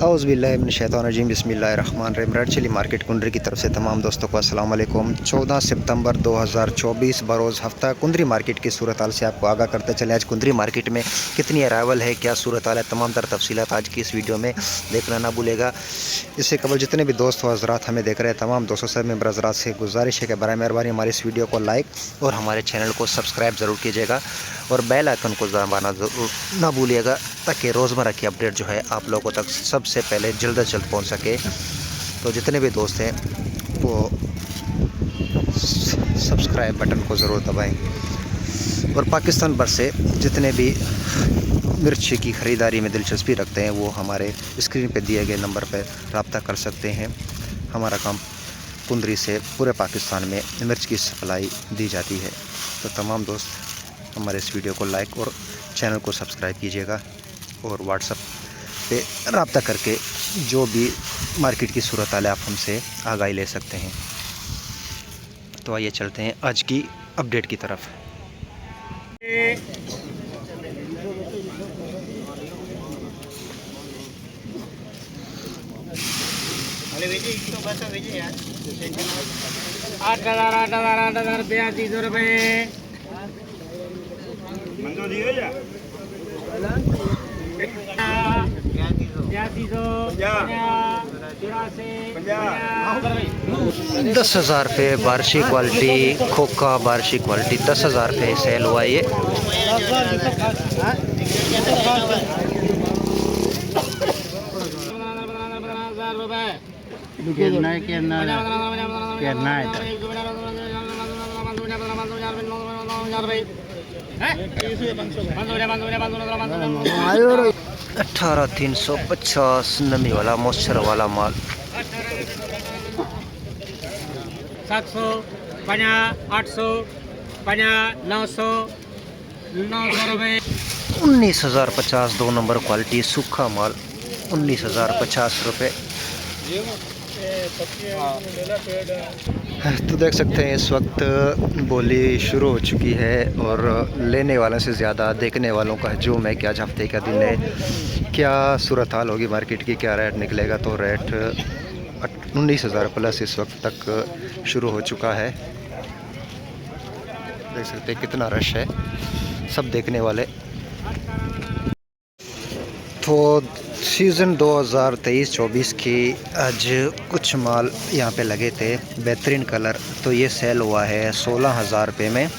औज़ुबिल्लाहिमिनश्शैतानिर्रजीम बिस्मिल्लाहिर्रहमानिर्रहीम। Red chilli market कुंदरी की तरफ से तमाम दोस्तों को अस्सलाम वालेकुम। 14 सितंबर 2024 बरोज़ हफ्ता कुंदरी मार्केट की सूरत हाल से आपको आगाह करते चले। आज कुंदरी मार्केट में कितनी अराइवल है, क्या सूरत हाल है, तमाम तर तफसीलात आज की इस वीडियो में देखना ना भूलेगा। इससे कबल जितने भी दोस्त व हज़रात हमें देख रहे हैं, तमाम दोस्तों से मेंबर हज़रात से गुजारिश है कि बराए मेहरबानी हमारे इस वीडियो को लाइक और हमारे चैनल को सब्सक्राइब ज़रूर कीजिएगा और बेल आइकन को दबाना ज़रूर ना भूलिएगा, ताकि रोज़मर्रा की अपडेट जो है आप लोगों तक सबसे पहले जल्द से जल्द पहुंच सके। तो जितने भी दोस्त हैं वो सब्सक्राइब बटन को ज़रूर दबाएं और पाकिस्तान भर से जितने भी मिर्ची की ख़रीदारी में दिलचस्पी रखते हैं वो हमारे स्क्रीन पे दिए गए नंबर पर रब्ता कर सकते हैं। हमारा काम कुंदरी से पूरे पाकिस्तान में मिर्च की सप्लाई दी जाती है। तो तमाम दोस्त हमारे इस वीडियो को लाइक और चैनल को सब्सक्राइब कीजिएगा और व्हाट्सएप पे रब्ता करके जो भी मार्केट की सूरत हाल है आप हमसे आगाही ले सकते हैं। तो आइए चलते हैं आज की अपडेट की तरफ। आठ हजार 82 रुपये। दस 10,000 रुपये बारशी क्वालिटी खोखा, बारशी क्वालिटी 10,000 रुपये सेल हुआ ये। है 18,350 नमी वाला मॉइस्चर वाला माल। 700 50 800 50 900 रुपये। 19,050 2 नंबर क्वालिटी सूखा माल 19,050 रुपये। तो देख सकते हैं इस वक्त बोली शुरू हो चुकी है और लेने वालों से ज़्यादा देखने वालों का हजूम है कि आज हफ्ते का दिन है, क्या सूरत हाल होगी मार्केट की, क्या रेट निकलेगा। तो रेट 19,000 प्लस इस वक्त तक शुरू हो चुका है। देख सकते हैं कितना रश है, सब देखने वाले। तो सीज़न 2023-24 की आज कुछ माल यहाँ पे लगे थे बेहतरीन कलर, तो ये सेल हुआ है 16,000 रुपये में।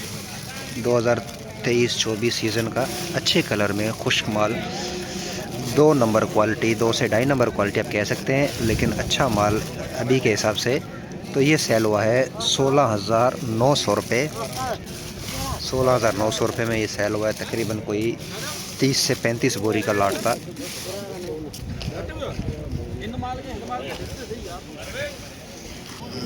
2023-24 सीज़न का अच्छे कलर में खुश्क माल 2 नंबर क्वालिटी, 2 से 2.5 नंबर क्वालिटी आप कह सकते हैं, लेकिन अच्छा माल अभी के हिसाब से। तो ये सेल हुआ है 16,900 रुपये। 16,900 रुपये में ये सेल हुआ है। तकरीबन कोई 30 से 35 बोरी का लाट था।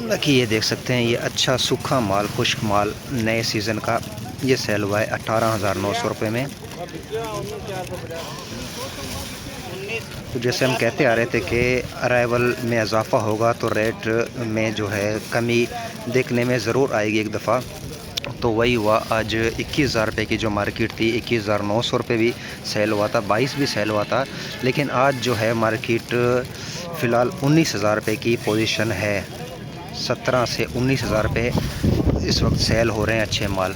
बाकी ये देख सकते हैं ये अच्छा सूखा माल खुश्क माल नए सीज़न का, ये सेल हुआ है 18,900 रुपये में। तो जैसे हम कहते आ रहे थे कि अराइवल में इजाफ़ा होगा तो रेट में जो है कमी देखने में ज़रूर आएगी एक दफ़ा। तो वही हुआ। आज 21,000 रुपये की जो मार्केट थी 21,900 रुपये भी सेल हुआ था, 22 भी सेल हुआ था, लेकिन आज जो है मार्केट फ़िलहाल 19,000 रुपये की पोजीशन है। 17 से 19,000 रुपये इस वक्त सेल हो रहे हैं अच्छे माल।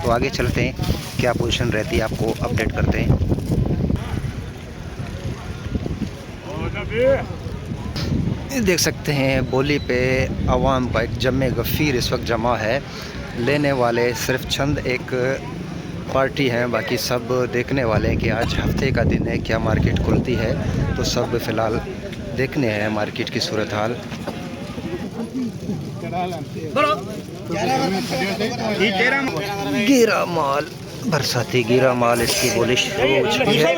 तो आगे चलते हैं, क्या पोजीशन रहती है आपको अपडेट करते हैं। देख सकते हैं बोली पे आवाम का एक जमे गफ़ीर इस वक्त जमा है। लेने वाले सिर्फ चंद एक पार्टी हैं, बाकी सब देखने वाले हैं कि आज हफ्ते का दिन है, क्या मार्केट खुलती है। तो सब फ़िलहाल देखने हैं मार्केट की सूरत हाल। गिरा माल, बरसाती गिरा माल, इसकी बोली शुरू हो चुकी है।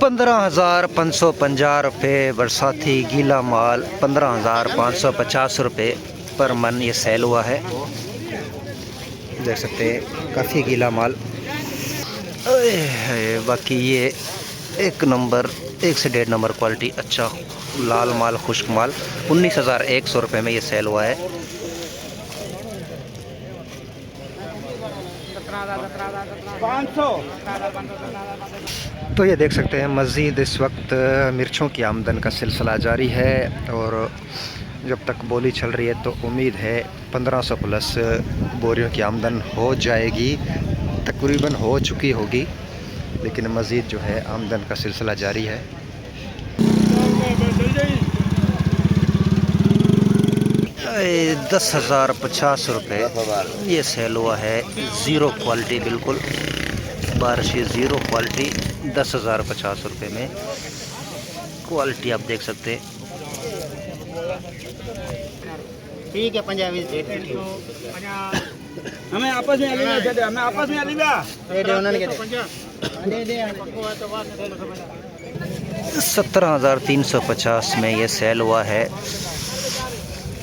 ₹15,550 बरसाती गीला माल 15,550 रुपये पर मन ये सेल हुआ है। देख सकते हैं काफ़ी गीला माल। बाकी ये एक नंबर 1 से 1.5 नंबर क्वालिटी अच्छा लाल माल खुश्क माल 19,100 रुपये में ये सेल हुआ है। 500। तो ये देख सकते हैं मज़ीद इस वक्त मिर्चों की आमदन का सिलसिला जारी है और जब तक बोली चल रही है तो उम्मीद है 1500 प्लस बोरियों की आमदन हो जाएगी, तकरीबन हो चुकी होगी, लेकिन मज़ीद जो है आमदन का सिलसिला जारी है। 10,050 रुपये ये सेल हुआ है, ज़ीरो क्वालिटी, बिल्कुल बारिशी ज़ीरो क्वालिटी, 10,050 रुपये में क्वालिटी आप देख सकते हैं। ठीक है, पंजाबी हमें आपस में हमें आपस में दे दे 17,350 में ये सेल हुआ है।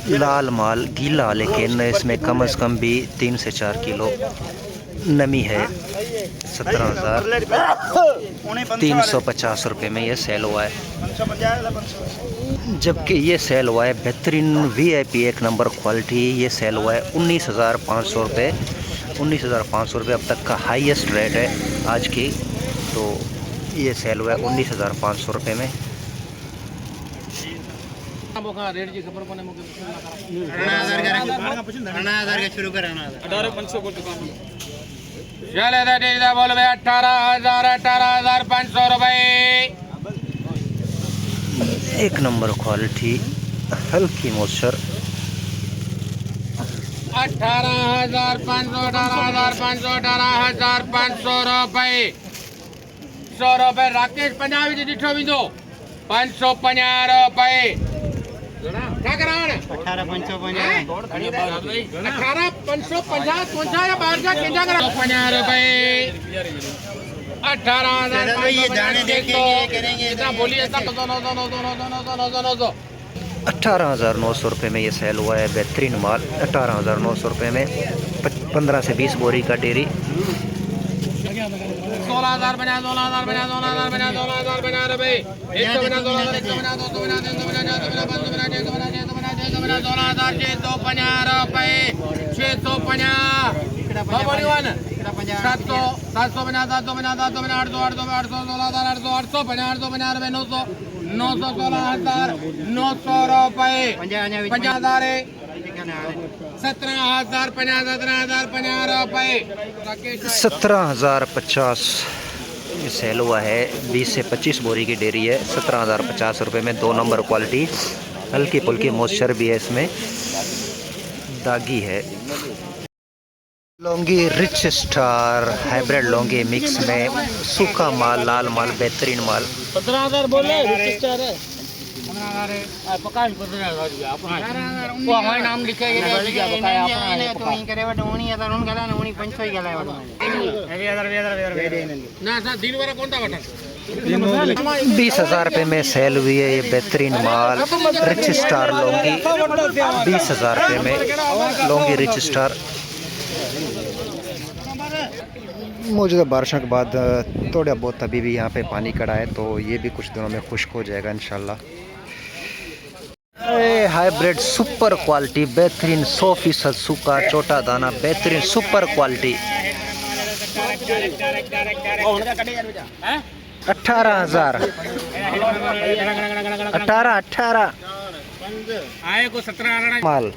लाल माल गीला, लेकिन इसमें कम से कम भी 3 से 4 किलो नमी है। 17,350 रुपये में ये सेल हुआ है, जबकि ये सेल हुआ है बेहतरीन VIP 1 नंबर क्वालिटी। ये सेल हुआ है 19,500 रुपये। 19,500 रुपये अब तक का हाईएस्ट रेट है आज की। तो ये सेल हुआ है 19,500 रुपये में। रेट की खबर कोने मुके 18,000 का शुरू कर 18,500 को दुकान चले दा ठीक दा बोल बे 18,500 रुपए। एक नंबर क्वालिटी, हल्की मॉइस्चर। 18,500 रुपए। 100 रुपए राकेश पंजाबी जी डिठो विंदो 550 रुपए। क्या करावण 18,550 18,550 या 1250 रुपए। 18,000 ये दाने देखेंगे करेंगे इतना बोलिए इतना 900 18,900 रुपये में ये सेल हुआ है बेहतरीन माल। 18,900 रुपये में 15 से 20 बोरी का डेरी। 16,000 बना 16,000 बना 16,000 बना 16,000 बना रुपए। 100 बना 200 100 बना 200 बना 300 बना 400 बना 500 बना 600 बना 600 बना 600 बना 16,650 रुपए। 650 700 700 बना 700 बना 700 बना 800 800 800 16,000 800 800 बना 800 बना रुपए 900 900 16,900 रुपए। 50,000 17,000 50 रुपए। 17,050 ये सेल हुआ है। 20 से 25 बोरी की डेरी है। 17,050 रुपये में 2 नंबर क्वालिटी, हल्की फुल्की मॉइस्चर भी है, इसमें दागी है। Laungi rich star hybrid Laungi mix में सूखा माल, लाल माल, बेहतरीन माल। 17,000 बोले रिच स्टार है। 15,000 है पका 15,000 अपना वो हमारे नाम लिखे गए बकाया अपना तो ही करे वट ओणी आता उन गला ओणी 500 ही गला वट ना सा दिन वाला कौन था बटन 20,000 रुपये में सेल हुई है ये बेहतरीन माल रिच स्टार लौंगी। 20,000 रुपये में लौंगी रिच स्टार। मौजूदा बारिशों के बाद थोड़ा बहुत अभी भी यहाँ पे पानी कड़ा है, तो ये भी कुछ दिनों में खुश्क हो जाएगा इंशाल्लाह। हाइब्रिड सुपर क्वालिटी बेहतरीन 100% सूखा छोटा दाना बेहतरीन सुपर क्वालिटी। 18,000 18 आए को 17 माल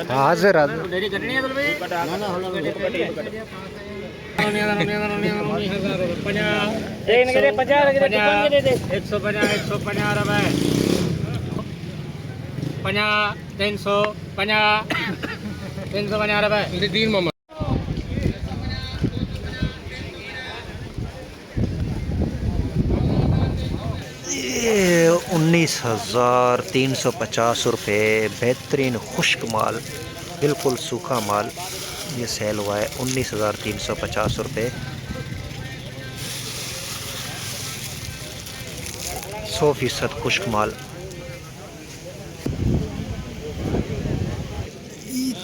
हाजिर डेरी कटनी है तो भाई ना होला 150 रुपए 350 रुपए 3 मामा। ये 19,350 रुपये बेहतरीन खुश्क माल, बिल्कुल सूखा माल ये सेल हुआ है 19,350 रुपये। 100% खुश्क माल।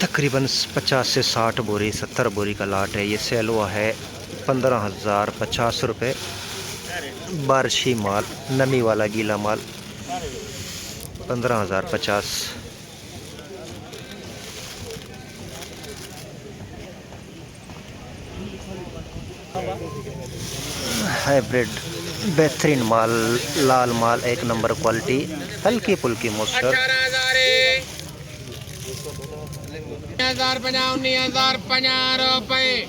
तकरीबन 50 से 60 बोरी 70 बोरी का लाट है। ये सेल हुआ है 15,050 रुपये। बारिशी माल, नमी वाला गीला माल 15,050। हाइब्रिड बेहतरीन माल, लाल माल, एक नंबर क्वालिटी, हल्की फुल्की मॉइस्चर। 18,050 19,050 रुपए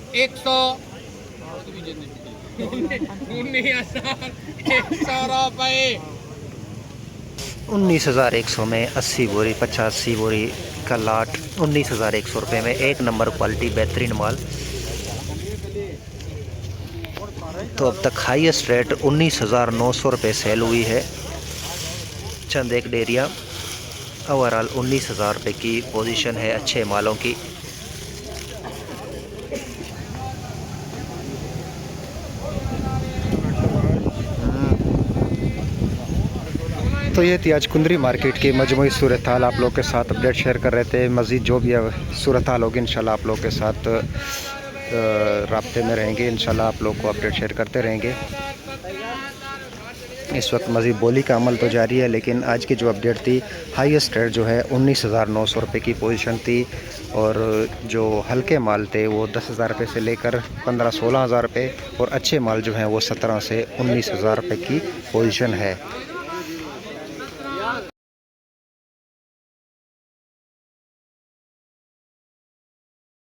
100 19,100 रुपए 19,100 में 80 बोरी 85 बोरी का लाट 19,100 रुपये में, एक नंबर क्वालिटी, बेहतरीन माल। तो अब तक हाईएस्ट रेट 19,900 रुपये सेल हुई है। चंद एक डेरिया, ओवरऑल 19,000 रुपये की पोजीशन है अच्छे मालों की। तो ये थी आज कुंदरी मार्केट की मजमूई सूरत हाल, आप लोग के साथ अपडेट शेयर कर रहे थे। मज़ीद जो भी सूरत हाल होगी इंशाल्लाह आप लोग के साथ राब्ते में रहेंगे, इंशाल्लाह आप लोग को अपडेट शेयर करते रहेंगे। इस वक्त मज़ीद बोली का अमल तो जारी है, लेकिन आज की जो अपडेट थी, हाईएस्ट रेट जो है 19,900 रुपये की पोजीशन थी, और जो हल्के माल थे वो 10,000 रुपये से लेकर 15-16 हज़ार रुपये, और अच्छे माल जो हैं वो 17 से 19,000 रुपये की पोजीशन है।